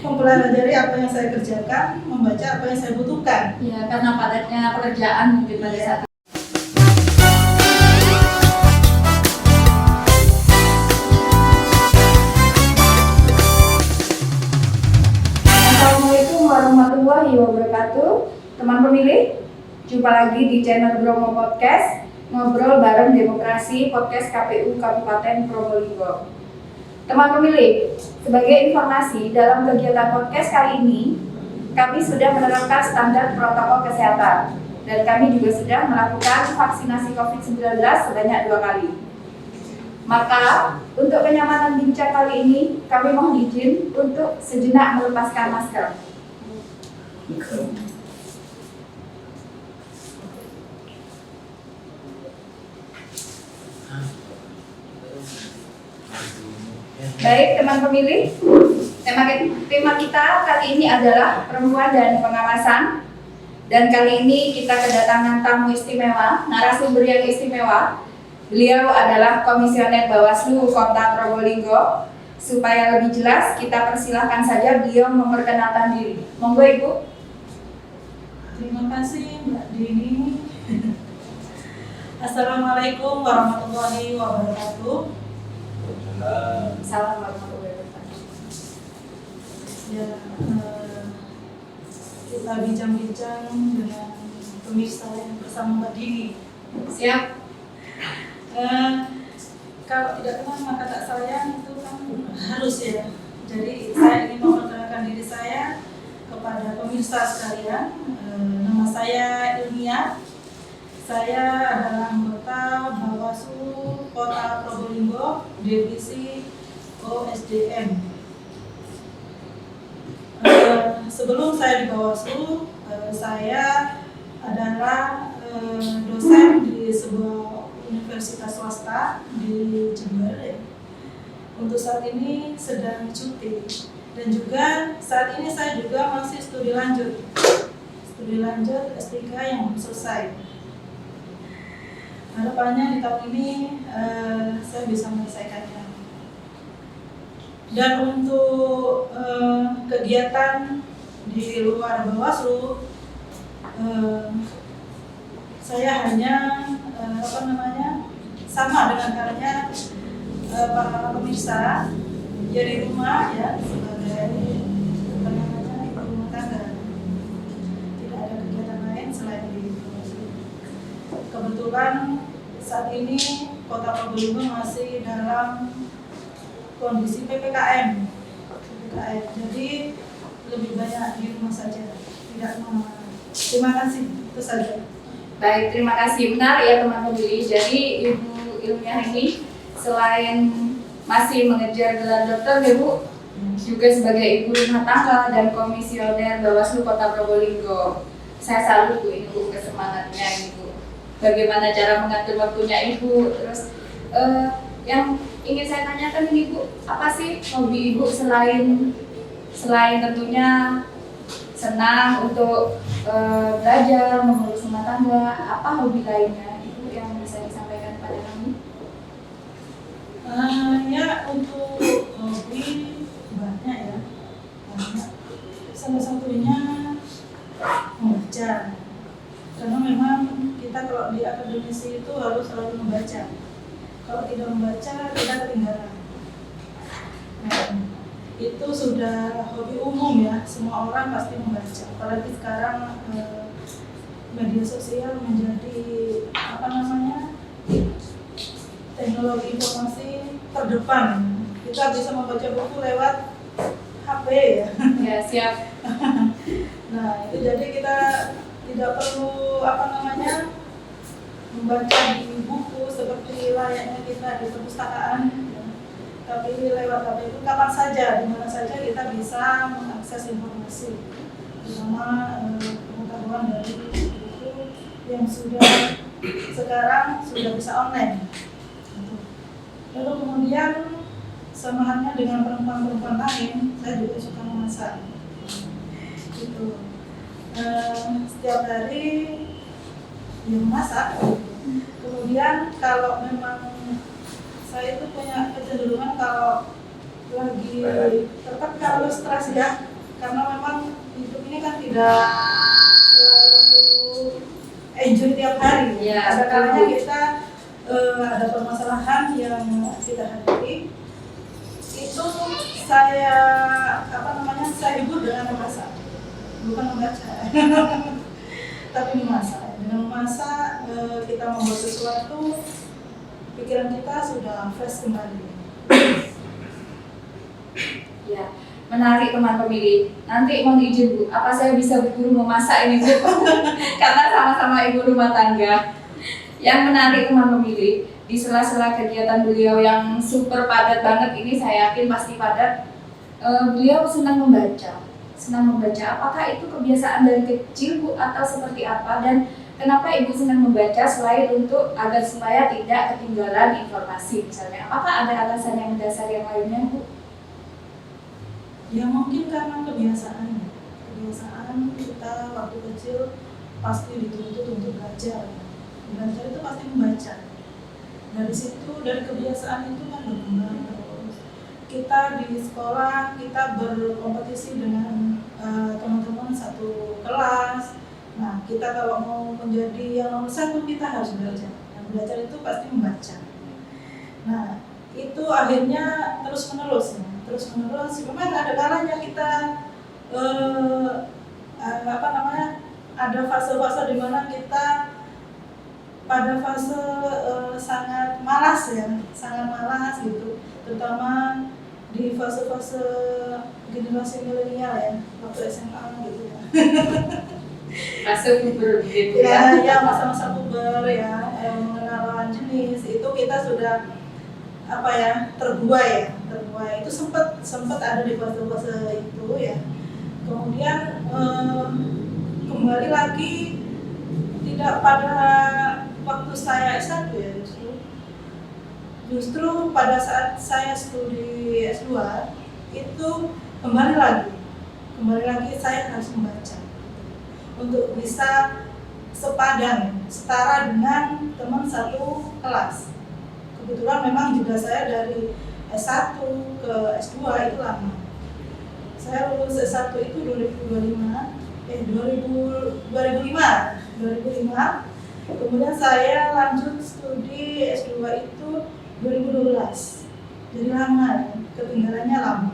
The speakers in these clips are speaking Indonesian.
mempelajari apa yang saya kerjakan, membaca apa yang saya butuhkan. Ya, karena padatnya pekerjaan mungkin pada saat itu. Assalamualaikum warahmatullahi wabarakatuh. Teman pemilih, jumpa lagi di channel Bromo Podcast, ngobrol bareng demokrasi podcast KPU Kabupaten Probolinggo. Teman pemilih, sebagai informasi dalam kegiatan podcast kali ini, kami sudah menerapkan standar protokol kesehatan dan kami juga sudah melakukan vaksinasi COVID-19 sebanyak 2 kali. Maka, untuk kenyamanan bincang kali ini, kami mohon izin untuk sejenak melepaskan masker. Baik teman pemilih, tema kita kali ini adalah perempuan dan pengawasan. Dan kali ini kita kedatangan tamu istimewa, narasumber yang istimewa. Beliau adalah Komisioner Bawaslu Kota Probolinggo. Supaya lebih jelas, kita persilahkan saja beliau memperkenalkan diri. Monggo Ibu. Terima kasih Mbak Dini. Assalamualaikum warahmatullahi wabarakatuh. Salam warahmatullahi wabarakatuh. Ya, kita bincang-bincang dengan pemirsa yang bersama Mbak Dini. Siap. Kalau tidak kenal maka tak sayang itu kan harus ya. Jadi saya ingin memperkenalkan diri saya kepada pemirsa sekalian. Nama saya Ilmiah. Saya adalah anggota Bawaslu Kota Probolinggo, Divisi OSDM. Sebelum saya di Bawaslu, saya adalah dosen di sebuah universitas swasta di Jember. Untuk saat ini sedang cuti dan juga saat ini saya juga masih studi lanjut S3 yang belum selesai. Harapannya di tahun ini saya bisa menyelesaikannya. Dan untuk kegiatan di luar Bawaslu, saya hanya sama dengan halnya para pemirsa ya di rumah ya sebagai ibu rumah tangga. Tidak ada kegiatan lain selain di Bawaslu. Kebetulan saat ini Kota Probolinggo masih dalam kondisi PPKM. Jadi lebih banyak di rumah saja, tidak kemana-mana. Terima kasih, itu saja. Baik, terima kasih. Benar ya teman pemilih. Jadi Ibu Ilmiah ini selain masih mengejar gelar dokter, Ibu juga sebagai ibu rumah tangga dan komisioner Bawaslu Kota Probolinggo. Saya salut Bu ini Bu kesemangatnya Ibu. Bagaimana cara mengatur waktunya Ibu? Terus yang ingin saya tanyakan ini Bu, apa sih hobi Ibu selain tentunya senang untuk belajar, mengurus rumah tangga, apa hobi lainnya Ibu yang bisa disampaikan pada kami? Ya untuk hobi banyak ya, banyak. Salah satunya membaca, karena memang kita kalau di akademisi itu harus selalu membaca. Kalau tidak membaca kita ketinggalan. Nah, itu sudah hobi umum ya, semua orang pasti membaca. Apalagi sekarang media sosial menjadi teknologi informasi terdepan. Kita bisa membaca buku lewat HP ya. Ya siap. Nah itu jadi kita tidak perlu membaca di buku seperti layaknya kita di perpustakaan. Tapi lewat HP itu kapan saja, di mana saja kita bisa mengakses informasi, terutama pengetahuan dari buku yang sekarang sudah bisa online. Lalu kemudian sama halnya dengan perempuan-perempuan lain, saya juga suka memasak. Gitu. Setiap hari ya memasak. Kemudian kalau memang saya itu punya kecenderungan kalau lagi tetap kalau stres ya, karena memang hidup ini kan tidak selalu enjoy tiap hari. Ya, Ada kalanya betul. kita ada permasalahan yang kita hadapi. Itu saya saya hibur dengan memasak, bukan membaca. Tapi memasak. Dengan memasak kita membuat sesuatu, pikiran kita sudah fresh kembali. Ya, menarik teman pemilih. Nanti mohon izin Bu, apa saya bisa berguru memasak ini Bu? Karena sama-sama ibu rumah tangga. Yang menarik teman pemilih, di sela-sela kegiatan beliau yang super padat banget ini, saya yakin pasti padat. Beliau senang membaca. Apakah itu kebiasaan dari kecil Bu atau seperti apa? Dan kenapa Ibu senang membaca selain untuk agar supaya tidak ketinggalan informasi misalnya? Apakah ada alasan yang mendasar yang lainnya Bu? Ya mungkin karena kebiasaan kita waktu kecil pasti dituntut untuk belajar. Belajar itu pasti membaca. Dari situ, dari kebiasaan itu kan berkembang terus. Kita di sekolah, kita berkompetisi dengan teman-teman satu kelas. Nah, kita kalau mau menjadi yang nomor satu, kita harus belajar. Yang belajar itu pasti membaca. Nah, itu akhirnya terus-menerus. Memang ada kalanya kita ada fase-fase di mana kita pada fase sangat malas gitu, terutama di fase-fase generasi milenial ya, waktu SMA gitu ya. Fase puber gitu Ya masa-masa puber ya, mengenal lawan jenis itu kita sudah terbuai itu sempat ada di fase-fase itu ya. Kemudian kembali lagi tidak pada waktu saya S1 ya, justru pada saat saya studi S2 itu kembali lagi saya harus membaca untuk bisa setara dengan teman satu kelas. Kebetulan memang juga saya dari S1 ke S2 itu lama. Saya lulus S1 itu 2005. Kemudian saya lanjut studi S2 itu 2012. Jadi lama ya, ketinggalannya lama.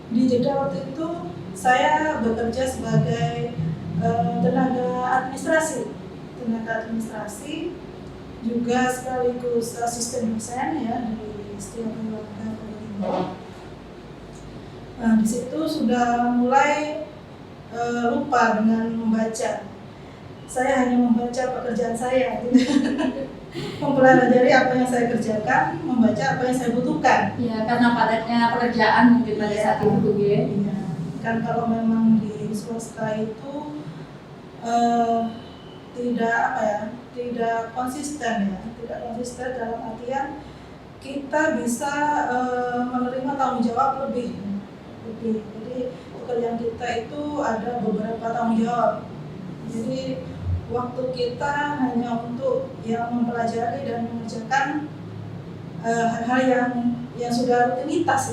Di jeda waktu itu saya bekerja sebagai tenaga administrasi, juga sekaligus asisten dosen ya di setiap lembaga pendidikan. Nah, di situ sudah mulai lupa dengan membaca. Saya hanya membaca pekerjaan saya, mempelajari apa yang saya kerjakan, membaca apa yang saya butuhkan. Ya, karena padatnya pekerjaan mungkin pada saat itu ya. Iya. Kan kalau memang di swasta itu tidak konsisten dalam artian kita bisa menerima tanggung jawab lebih. Jadi pekerjaan kita itu ada beberapa tanggung jawab. Jadi waktu kita hanya untuk yang mempelajari dan mengerjakan hal-hal yang sudah rutinitas.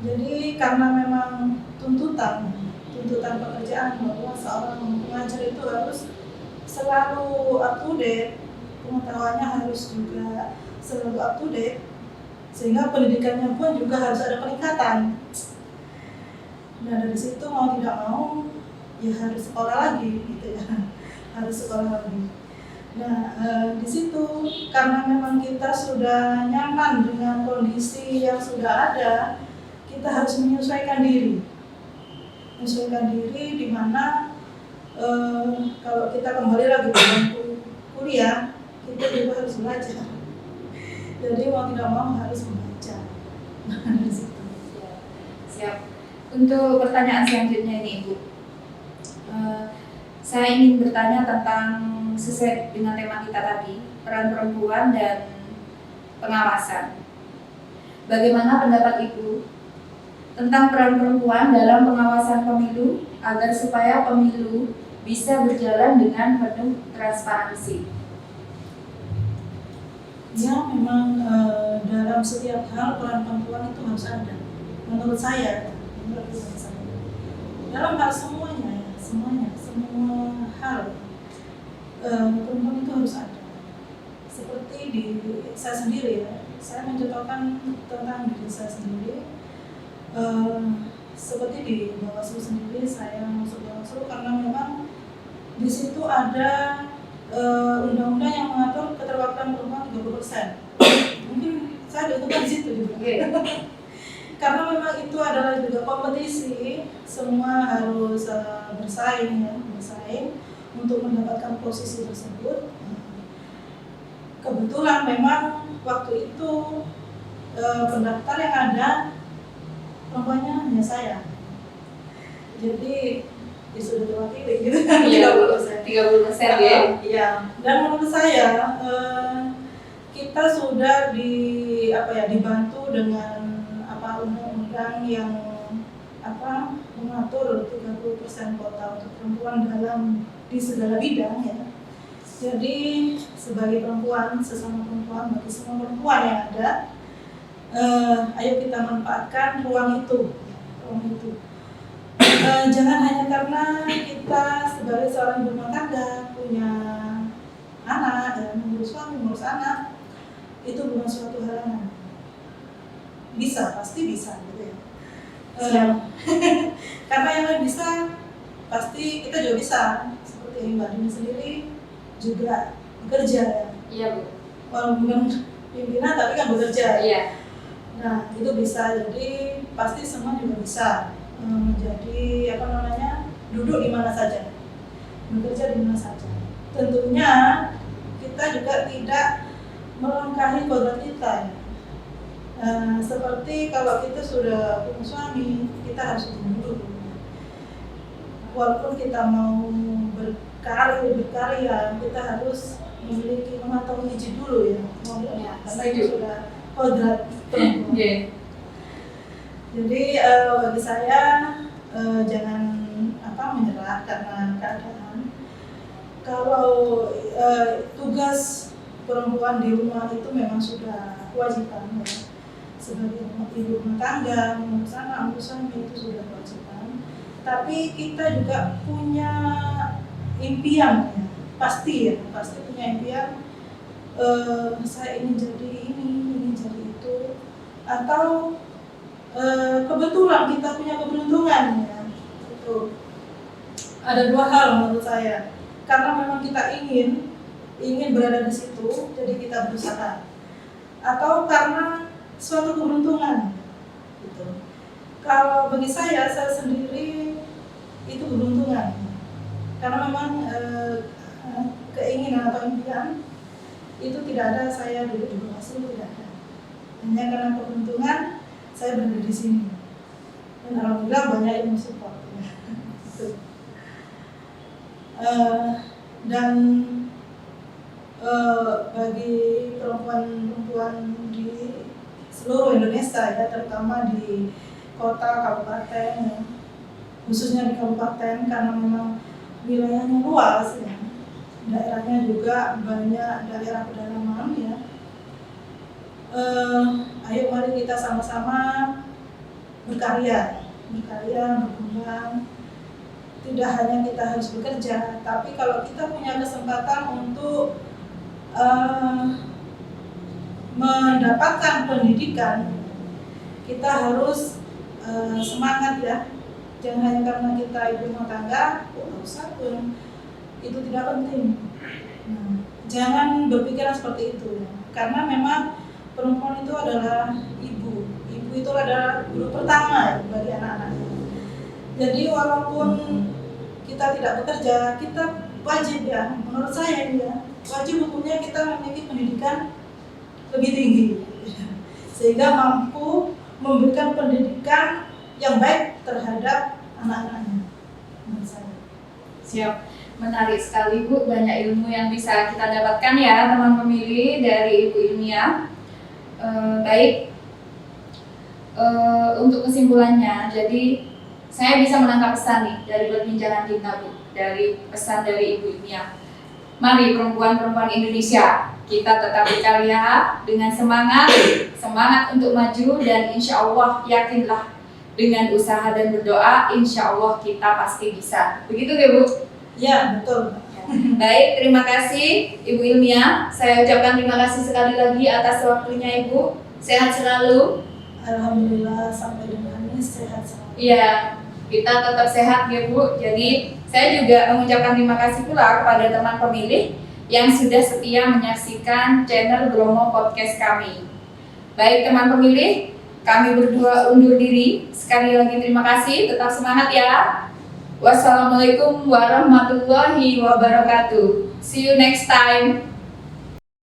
Jadi karena memang tuntutan pekerjaan bahwa seorang pengajar itu harus selalu up to date, pengetahuannya harus juga selalu up to date, sehingga pendidikannya pun juga harus ada peningkatan. Nah dari situ mau tidak mau ya harus sekolah lagi gitu ya, Nah di situ karena memang kita sudah nyaman dengan kondisi yang sudah ada, kita harus menyesuaikan diri di mana kalau kita kembali lagi ke bangku kuliah, kita juga harus belajar. Jadi mau tidak mau harus membaca. Di situ. Siap. Untuk pertanyaan selanjutnya ini Ibu, saya ingin bertanya tentang sesuai dengan tema kita tadi, peran perempuan dan pengawasan. Bagaimana pendapat Ibu tentang peran perempuan dalam pengawasan pemilu agar supaya pemilu bisa berjalan dengan penuh transparansi? Ya memang dalam setiap hal peran perempuan itu harus ada. Menurut saya menurut saya. Dalam hal semuanya, ya, semua hal perempuan itu harus ada. Seperti di saya sendiri ya, saya mencontohkan tentang diri saya sendiri. Seperti di Bawaslu sendiri, saya masuk Bawaslu karena memang di situ ada undang-undang yang mengatur keterwakilan perempuan 30%. Mungkin saya diuntungkan di situ juga. Karena memang itu adalah juga kompetisi, semua harus bersaing untuk mendapatkan posisi tersebut. Kebetulan memang waktu itu pendaftar yang ada perempuannya hanya saya. Jadi sudah terwakili gitu kan. 30% ya. Iya. Dan menurut saya kita sudah dibantu dengan undang-undang yang mengatur 30% quota untuk perempuan di segala bidang ya. Jadi sebagai perempuan, sesama perempuan, bagi semua perempuan yang ada, ayo kita manfaatkan ruang itu. Jangan hanya karena kita sebagai seorang ibu rumah tangga punya anak dan mengurus suami, mengurus anak, itu bukan suatu halangan. Pasti bisa gitu ya. Karena yang lain bisa, pasti kita juga bisa. Seperti Mbak Dini sendiri juga bekerja ya. Iya Bu. Walaupun bukan pimpinan tapi kan bekerja. Iya. Nah itu bisa, jadi pasti semua juga bisa menjadi duduk di mana saja, bekerja di mana saja. Tentunya kita juga tidak melangkahi kodrat kita ya. Seperti kalau kita sudah punya suami, kita harus duduk dulu. Walaupun kita mau berkarya, kita harus mengantongi izin dulu ya. Karena itu sudah kodrat perempuan. Yeah. Jadi bagi saya jangan menyerah karena keadaan. Kalau tugas perempuan di rumah itu memang sudah kewajiban ya. Sebagai ibu rumah tangga, mengurus anak, mengurus suami itu sudah kewajiban. Tapi kita juga punya impian ya, pasti punya impian. Saya ingin jadi ini jadi itu, atau kebetulan kita punya keberuntungan ya. Itu ada dua hal menurut saya. Karena memang kita ingin berada di situ, jadi kita berusaha. Atau karena suatu keberuntungan gitu. Kalau bagi saya sendiri itu keberuntungan karena memang keinginan atau impian itu tidak ada saya dulu di Bawaslu, tidak ada. Hanya karena keberuntungan saya berada di sini dan alhamdulillah banyak yang support ya. Gitu. Dan bagi perempuan-perempuan di seluruh Indonesia ya, terutama di kota, kabupaten ya. Khususnya di kabupaten karena memang wilayahnya luas ya. Daerahnya juga banyak daerah pedalaman ya. Ayo mari kita sama-sama berkarya, berkembang. Tidak hanya kita harus bekerja, tapi kalau kita punya kesempatan untuk mendapatkan pendidikan, kita harus semangat ya. Jangan hanya karena kita ibu rumah tangga, usah pun itu tidak penting. Jangan berpikiran seperti itu ya. Karena memang perempuan itu adalah ibu. Ibu itu adalah guru pertama ya, bagi anak-anaknya. Jadi walaupun kita tidak bekerja, kita wajib ya, menurut saya ya, wajib hukumnya kita memiliki pendidikan lebih tinggi sehingga mampu memberikan pendidikan yang baik terhadap anak-anaknya. Menurut saya. Siap, menarik sekali Bu, banyak ilmu yang bisa kita dapatkan ya teman pemilih dari Ibu Ilmiah. Baik, untuk kesimpulannya, jadi saya bisa menangkap pesan nih dari perbincangan kita Bu, dari pesan dari Ibu Ilmiah. Mari perempuan-perempuan Indonesia, kita tetap berkarya dengan semangat untuk maju dan insya Allah yakinlah Dengan usaha dan berdoa, insya Allah kita pasti bisa. Begitu ya Bu? Ya, betul. Baik, terima kasih Ibu Ilmiah. Saya ucapkan terima kasih sekali lagi atas waktunya Ibu. Sehat selalu. Alhamdulillah sampai dengan ini sehat selalu. Iya, kita tetap sehat ya Bu. Jadi saya juga mengucapkan terima kasih pula kepada teman pemilih yang sudah setia menyaksikan channel Bromo Podcast kami. Baik teman pemilih, kami berdua undur diri. Sekali lagi terima kasih, tetap semangat ya. Wassalamualaikum warahmatullahi wabarakatuh. See you next time.